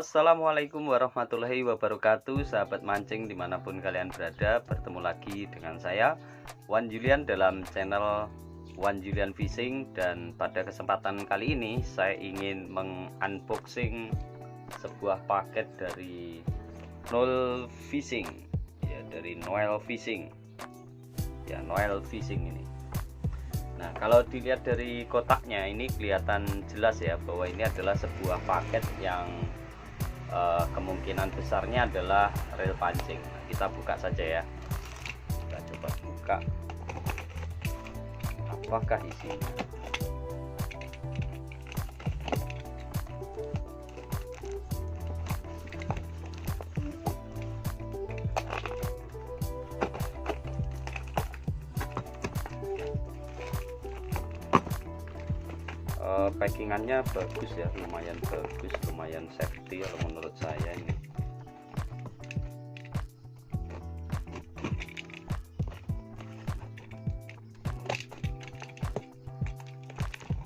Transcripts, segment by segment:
Assalamualaikum warahmatullahi wabarakatuh, sahabat mancing dimanapun kalian berada. Bertemu lagi dengan saya Wan Julian dalam channel Wan Julian Fishing. Dan pada kesempatan kali ini saya ingin mengunboxing sebuah paket dari Noel Fishing, ya, dari Noel Fishing, ya, Noel Fishing ini. Nah, kalau dilihat dari kotaknya ini kelihatan jelas ya bahwa ini adalah sebuah paket yang kemungkinan besarnya adalah reel pancing. Nah, kita buka saja ya. Kita coba buka. Apakah isinya? Packingannya bagus ya, lumayan bagus, lumayan safety kalau menurut saya ini.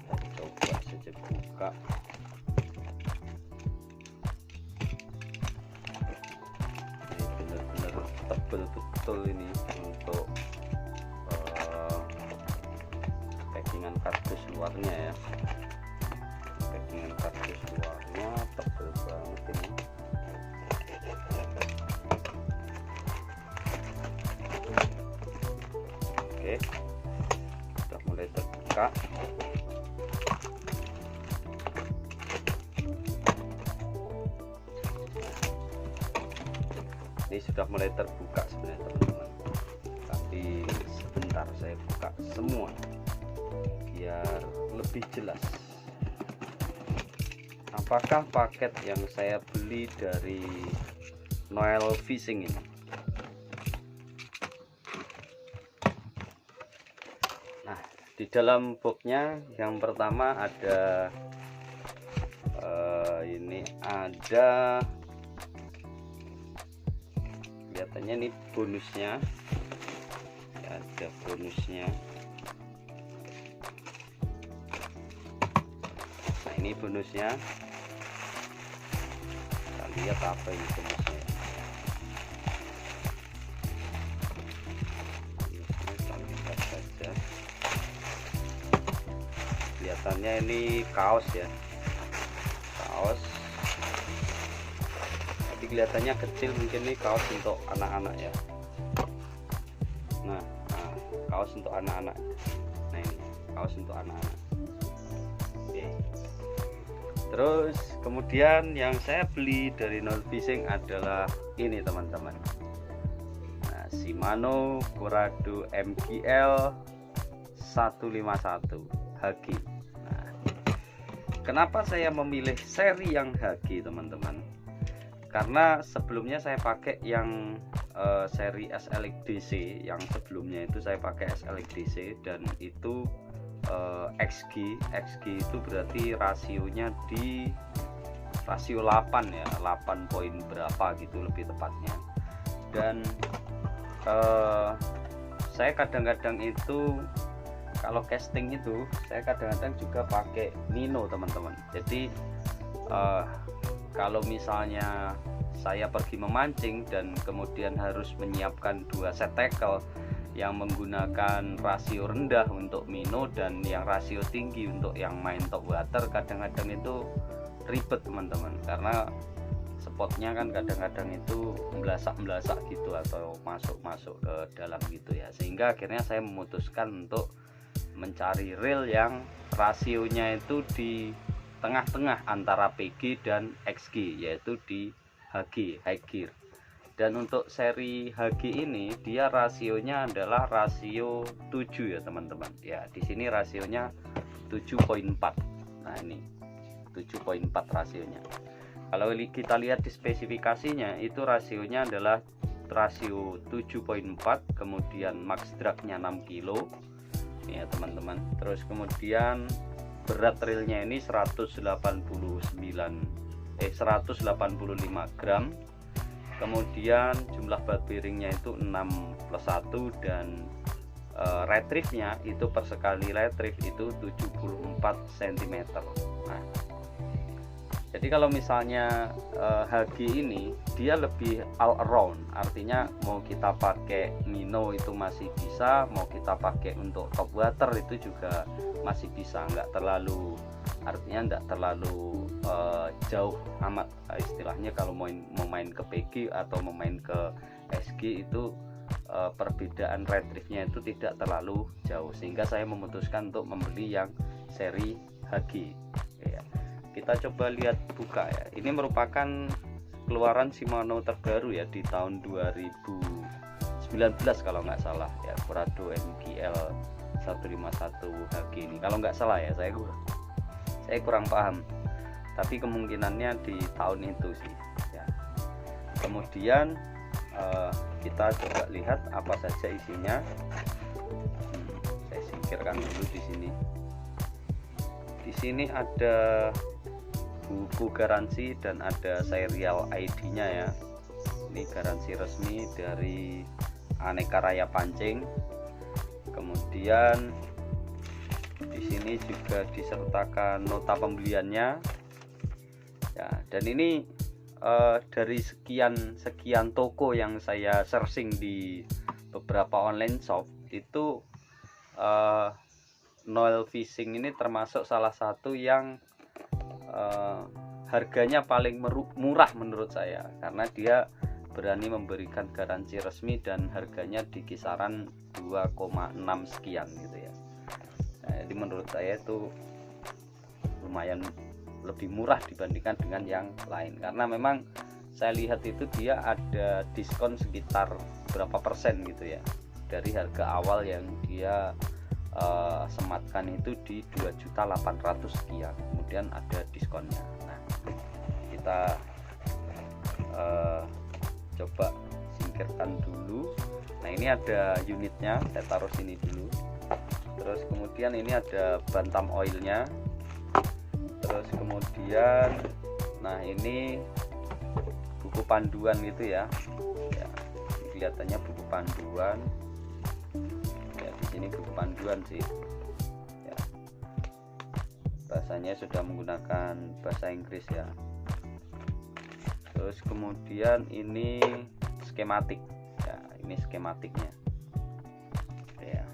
Kita coba saja buka. Ini benar-benar tebal betul ini untuk packingan kardus luarnya ya. Packingan kardus luarnya tebal banget ini. Oke, sudah mulai terbuka. Ini sudah mulai terbuka sebenarnya teman-teman, tapi sebentar saya buka semua biar lebih jelas. Apakah paket yang saya beli dari Noel Fishing ini? Nah, di dalam boxnya yang pertama ada ini ada, kelihatannya ini bonusnya ya, ada bonusnya. Nah, ini bonusnya. Kita lihat apa ini bonusnya. Kita lihat saja. Kelihatannya ini kaos ya, kaos. Tapi kelihatannya kecil, mungkin ini kaos untuk anak-anak ya. Nah, kaos untuk anak-anak. Nah, ini kaos untuk anak-anak. Oke. Terus kemudian yang saya beli dari Noel Fishing adalah ini teman-teman. Nah, Shimano Corrado MGL 151 HG. Nah, kenapa saya memilih seri yang HG teman-teman? Karena sebelumnya saya pakai yang seri SLXDC, yang sebelumnya itu saya pakai SLXDC dan itu XG itu berarti rasionya di rasio 8 ya, 8 poin berapa gitu lebih tepatnya. Dan saya kadang-kadang itu kalau casting itu saya kadang-kadang juga pakai Mino teman-teman. Jadi kalau misalnya saya pergi memancing dan kemudian harus menyiapkan 2 set tackle yang menggunakan rasio rendah untuk Mino dan yang rasio tinggi untuk yang main top water, kadang-kadang itu ribet teman-teman, karena spotnya kan kadang-kadang itu melasak-melasak gitu atau masuk-masuk ke dalam gitu ya, sehingga akhirnya saya memutuskan untuk mencari reel yang rasionya itu di tengah-tengah antara PG dan XG, yaitu di HG, high gear. Dan untuk seri HG ini dia rasionya adalah rasio 7 ya teman-teman. Ya, di sini rasionya 7.4. Nah, ini 7.4 rasionya. Kalau kita lihat di spesifikasinya itu rasionya adalah rasio 7.4, kemudian max dragnya 6 kilo. Ya, teman-teman. Terus kemudian berat reelnya ini 185 gram. Kemudian jumlah bat bearingnya itu 6+1 dan retrieve-nya itu per sekali retrieve itu 74 cm. Nah, Jadi kalau misalnya HG ini dia lebih all around, artinya mau kita pakai Mino itu masih bisa, mau kita pakai untuk top water itu juga masih bisa, artinya nggak terlalu jauh amat istilahnya. Kalau mau main ke PG atau mau main ke SG itu perbedaan retrieve-nya itu tidak terlalu jauh, sehingga saya memutuskan untuk membeli yang seri HG ya. Kita coba lihat buka ya. Ini merupakan keluaran Shimano terbaru ya di tahun 2019 kalau nggak salah ya, Corrado MGL 151 HG ini kalau nggak salah ya, saya kurang paham, tapi kemungkinannya di tahun itu sih ya. Kemudian kita coba lihat apa saja isinya. Saya singkirkan dulu di sini. Di sini ada buku garansi dan ada serial ID-nya ya. Ini garansi resmi dari Aneka Raya Pancing. Kemudian di sini juga disertakan nota pembeliannya. Ya, dan ini dari sekian toko yang saya searching di beberapa online shop itu Noel Fishing ini termasuk salah satu yang harganya paling murah menurut saya, karena dia berani memberikan garansi resmi dan harganya di kisaran 2,6 sekian gitu ya. Nah, jadi menurut saya itu lumayan lebih murah dibandingkan dengan yang lain, karena memang saya lihat itu dia ada diskon sekitar berapa persen gitu ya dari harga awal yang dia sematkan itu di 2.800.000 sekian, kemudian ada diskonnya. Nah, kita coba singkirkan dulu. Nah, ini ada unitnya, saya taruh sini dulu. Terus kemudian ini ada bantam oilnya. Terus kemudian nah ini buku panduan gitu ya. Ya, kelihatannya buku panduan. Ini buku panduan sih ya, bahasanya sudah menggunakan bahasa Inggris ya. Terus kemudian ini skematik ya, ini skematiknya ya.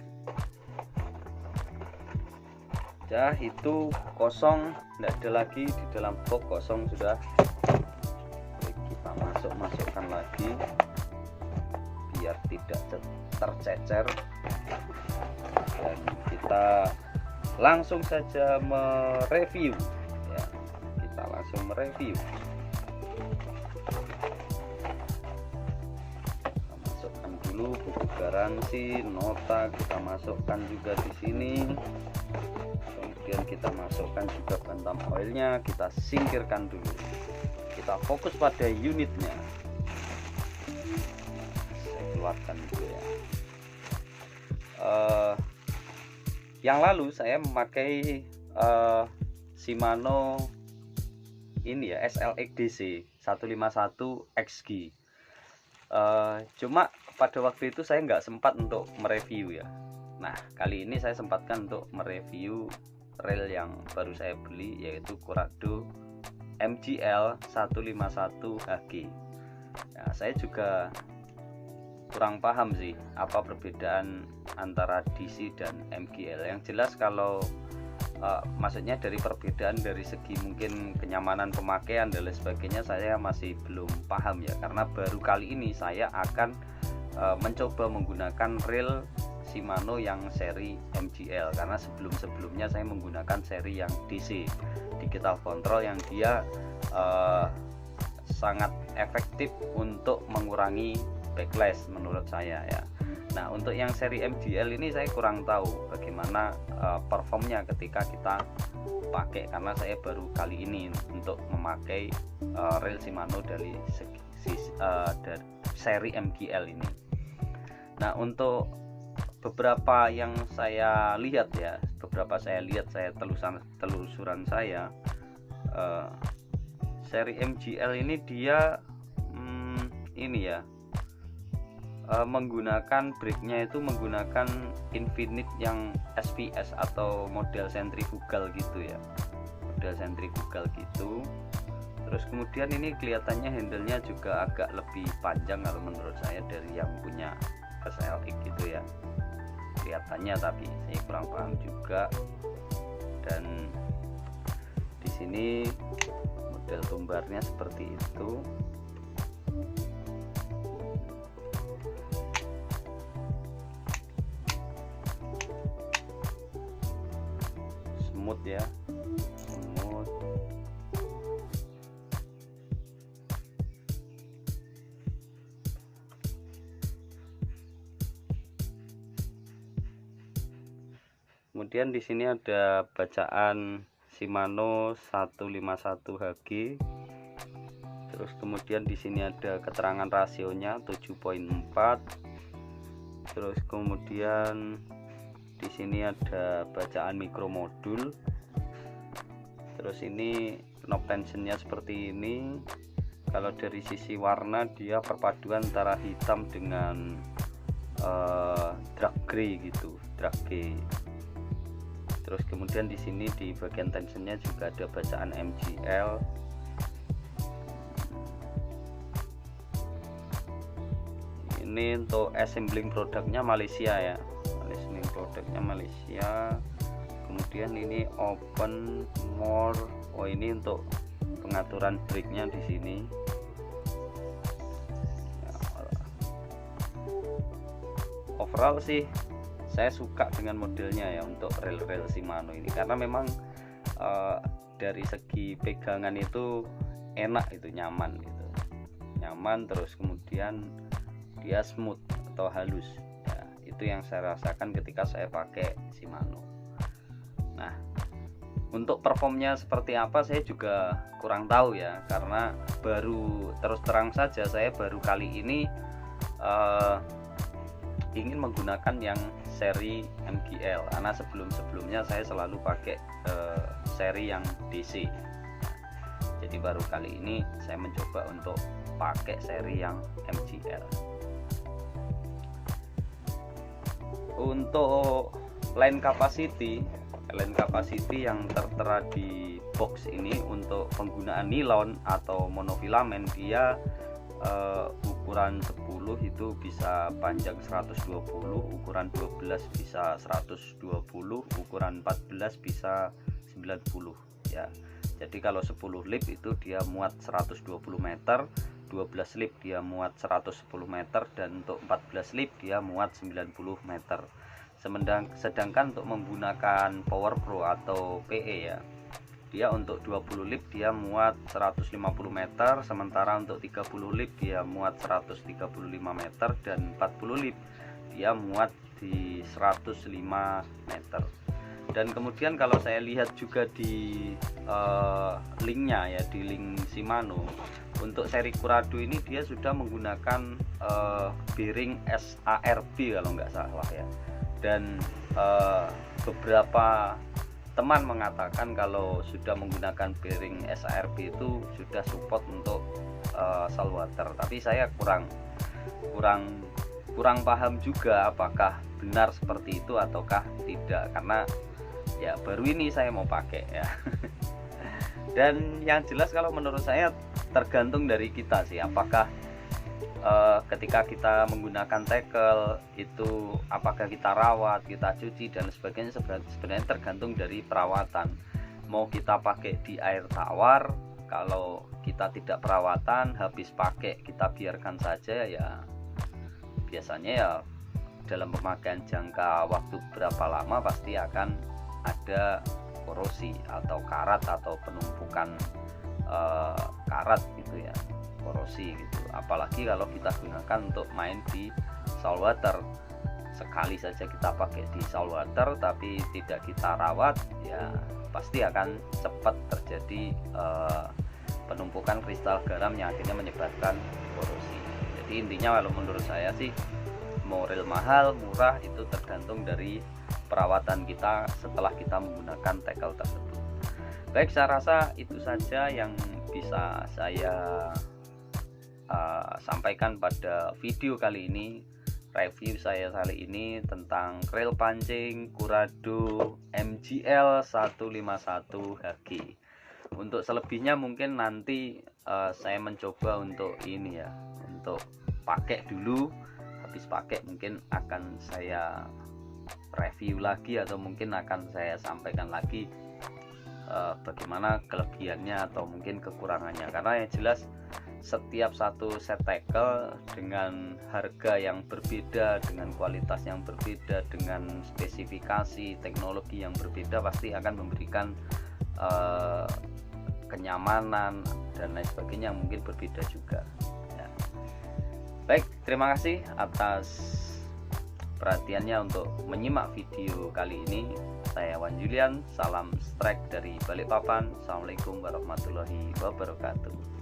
Itu kosong, tidak ada lagi di dalam box, kosong sudah. Kita masukkan lagi biar tidak tercecer. Dan kita langsung saja mereview ya, kita langsung mereview. Kita masukkan dulu buku garansi, nota kita masukkan juga di sini. Kemudian kita masukkan juga bantam oilnya, kita singkirkan dulu. Kita fokus pada unitnya. Saya keluarkan dulu ya. Yang lalu saya memakai Shimano ini ya, SLX-DC 151 XG. Cuma pada waktu itu saya nggak sempat untuk mereview ya. Nah, kali ini saya sempatkan untuk mereview reel yang baru saya beli, yaitu Corrado MGL 151 HG. Ya, saya juga kurang paham sih apa perbedaan antara DC dan MGL. Yang jelas kalau maksudnya dari perbedaan dari segi mungkin kenyamanan pemakaian dan lain sebagainya, saya masih belum paham ya, karena baru kali ini saya akan mencoba menggunakan reel Shimano yang seri MGL, karena sebelumnya saya menggunakan seri yang DC, digital control, yang dia sangat efektif untuk mengurangi backlash menurut saya ya. Nah, untuk yang seri MGL ini saya kurang tahu bagaimana performnya ketika kita pakai, karena saya baru kali ini untuk memakai reel Shimano dari seri MGL ini. Nah, untuk beberapa yang saya lihat ya, saya telusuran saya, seri MGL ini dia ini ya, menggunakan brake-nya itu menggunakan Infinite yang SPS atau model sentrifugal gitu ya, model sentrifugal gitu. Terus kemudian ini kelihatannya handle-nya juga agak lebih panjang kalau menurut saya dari yang punya SLX gitu ya kelihatannya, tapi saya kurang paham juga. Dan di sini model tumbarnya seperti itu. Smooth ya, smooth. Kemudian di sini ada bacaan Shimano 151 HG. Terus kemudian di sini ada keterangan rasionya 7.4. Terus kemudian di sini ada bacaan mikromodul. Terus ini knob tensionnya seperti ini. Kalau dari sisi warna dia perpaduan antara hitam dengan dark grey gitu, dark grey. Terus kemudian di sini di bagian tensionnya juga ada bacaan MGL. Ini untuk assembling produknya Malaysia ya, assembling produknya Malaysia. Kemudian ini open more. Oh, ini untuk pengaturan brake-nya di sini. Overall sih saya suka dengan modelnya ya untuk rel-rel Shimano ini, karena memang dari segi pegangan itu enak, itu nyaman gitu, nyaman. Terus kemudian dia smooth atau halus ya, itu yang saya rasakan ketika saya pakai Shimano. Nah, untuk performnya seperti apa saya juga kurang tahu ya, karena baru, terus terang saja saya baru kali ini ingin menggunakan yang seri MGL, karena sebelum-sebelumnya saya selalu pakai seri yang DC. Jadi baru kali ini saya mencoba untuk pakai seri yang MGL. Untuk line capacity yang tertera di box ini untuk penggunaan nilon atau monofilament, dia ukuran 10 itu bisa panjang 120, ukuran 12 bisa 120, ukuran 14 bisa 90 ya. Jadi kalau 10 lip itu dia muat 120 meter, 12 lip dia muat 110 meter, dan untuk 14 lip dia muat 90 meter. Sedangkan untuk menggunakan Power Pro atau PE ya, dia untuk 20 lip dia muat 150 meter, sementara untuk 30 lip dia muat 135 meter, dan 40 lip dia muat di 105 meter. Dan kemudian kalau saya lihat juga di linknya ya, di link Shimano, untuk seri Curado ini dia sudah menggunakan bearing SARB kalau nggak salah ya. Dan beberapa teman mengatakan kalau sudah menggunakan bearing SARB itu sudah support untuk saltwater, tapi saya kurang paham juga apakah benar seperti itu ataukah tidak, karena ya baru ini saya mau pakai ya. Dan yang jelas kalau menurut saya tergantung dari kita sih, apakah ketika kita menggunakan tackle itu apakah kita rawat, kita cuci dan sebagainya. Sebenarnya tergantung dari perawatan. Mau kita pakai di air tawar, kalau kita tidak perawatan, habis pakai kita biarkan saja ya, biasanya ya dalam pemakaian jangka waktu berapa lama pasti akan ada korosi atau karat atau penumpukan karat gitu ya, korosi gitu. Apalagi kalau kita gunakan untuk main di saltwater, sekali saja kita pakai di saltwater tapi tidak kita rawat ya pasti akan cepat terjadi penumpukan kristal garam yang akhirnya menyebabkan korosi. Jadi intinya kalau menurut saya sih, mau reel mahal murah itu tergantung dari perawatan kita setelah kita menggunakan tackle tersebut. Baik, saya rasa itu saja yang bisa saya sampaikan pada video kali ini. Review saya kali ini tentang reel pancing Curado MGL 151 HG. untuk selebihnya mungkin nanti saya mencoba untuk ini ya, untuk pakai dulu, habis pakai mungkin akan saya review lagi atau mungkin akan saya sampaikan lagi bagaimana kelebihannya atau mungkin kekurangannya. Karena yang jelas setiap satu set tackle dengan harga yang berbeda, dengan kualitas yang berbeda, dengan spesifikasi teknologi yang berbeda, pasti akan memberikan kenyamanan dan lain sebagainya yang mungkin berbeda juga ya. Baik, terima kasih atas perhatiannya untuk menyimak video kali ini. Saya Wan Julian, salam strike dari Balikpapan. Assalamualaikum warahmatullahi wabarakatuh.